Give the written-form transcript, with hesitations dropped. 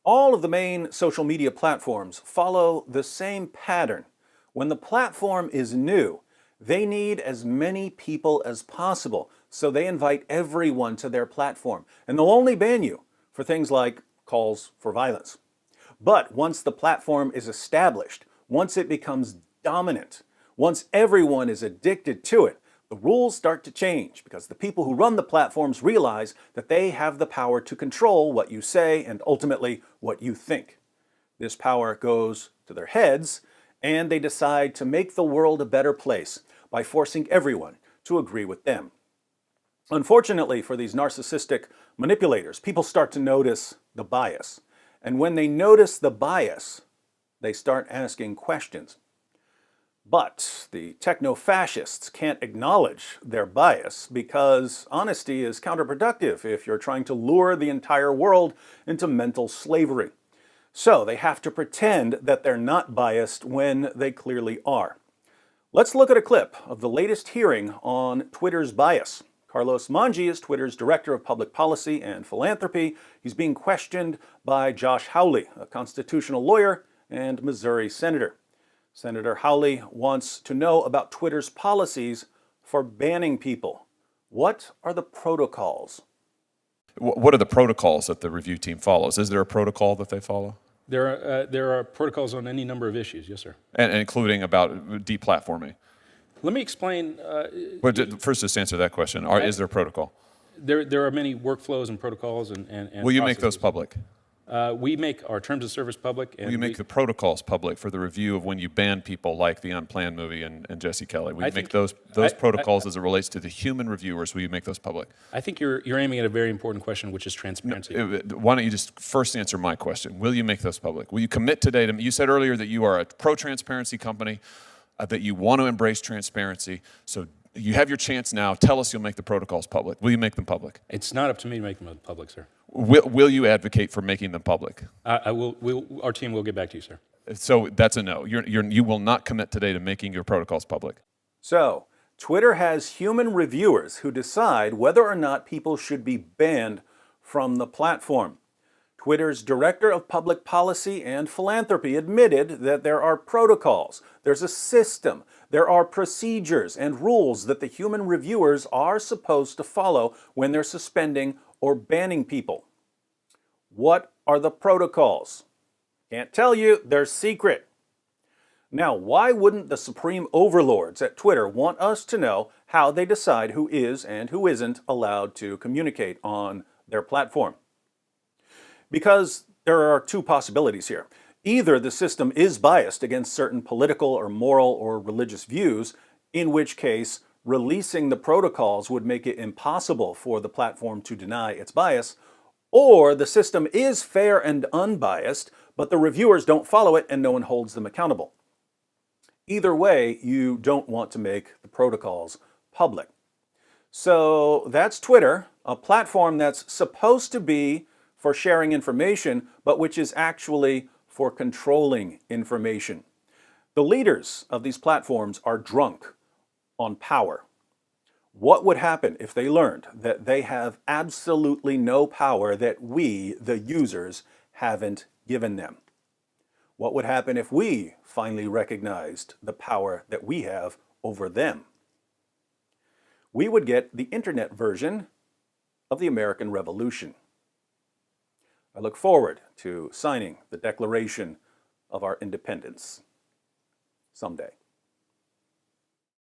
All of the main social media platforms follow the same pattern. When the platform is new, they need as many people as possible, so they invite everyone to their platform, and they'll only ban you for things like calls for violence. But once the platform is established, once it becomes dominant, once everyone is addicted to it, the rules start to change because the people who run the platforms realize that they have the power to control what you say and ultimately what you think. This power goes to their heads, and they decide to make the world a better place by forcing everyone to agree with them. Unfortunately for these narcissistic manipulators, people start to notice the bias. And when they notice the bias, they start asking questions. But the techno-fascists can't acknowledge their bias because honesty is counterproductive if you're trying to lure the entire world into mental slavery. So they have to pretend that they're not biased when they clearly are. Let's look at a clip of the latest hearing on Twitter's bias. Carlos Manji is Twitter's Director of Public Policy and Philanthropy. He's being questioned by Josh Hawley, a constitutional lawyer and Missouri senator. Senator Hawley wants to know about Twitter's policies for banning people. What are the protocols? What are the protocols that the review team follows? Is there a protocol that they follow? There are protocols on any number of issues, yes, sir. And including about deplatforming? Let me explain. But first, just answer that question. Is there a protocol? There are many workflows and protocols and Will you processes. make those public? We make our terms of service public. And Will you make the protocols public for the review of when you ban people like the Unplanned movie and Jesse Kelly? Will you make those protocols as it relates to the human reviewers? Will you make those public? I think you're aiming at a very important question, which is transparency. Why don't you just first answer my question? Will you make those public? Will you commit today to? You said earlier that you are a pro-transparency company, that you want to embrace transparency. So you have your chance now. Tell us you'll make the protocols public. Will you make them public? It's not up to me to make them public, sir. Will you advocate for making them public? I will. Our team will get back to you, sir. So that's a no. You will not commit today to making your protocols public. So, Twitter has human reviewers who decide whether or not people should be banned from the platform. Twitter's Director of Public Policy and Philanthropy admitted that there are protocols, there's a system, there are procedures and rules that the human reviewers are supposed to follow when they're suspending or banning people. What are the protocols? Can't tell you, they're secret. Now, why wouldn't the supreme overlords at Twitter want us to know how they decide who is and who isn't allowed to communicate on their platform? Because there are two possibilities here. Either the system is biased against certain political or moral or religious views, in which case releasing the protocols would make it impossible for the platform to deny its bias, or the system is fair and unbiased, but the reviewers don't follow it and no one holds them accountable. Either way, you don't want to make the protocols public. So that's Twitter, a platform that's supposed to be for sharing information, but which is actually for controlling information. The leaders of these platforms are drunk on power. What would happen if they learned that they have absolutely no power that we, the users, haven't given them? What would happen if we finally recognized the power that we have over them? We would get the internet version of the American Revolution. I look forward to signing the Declaration of our Independence someday.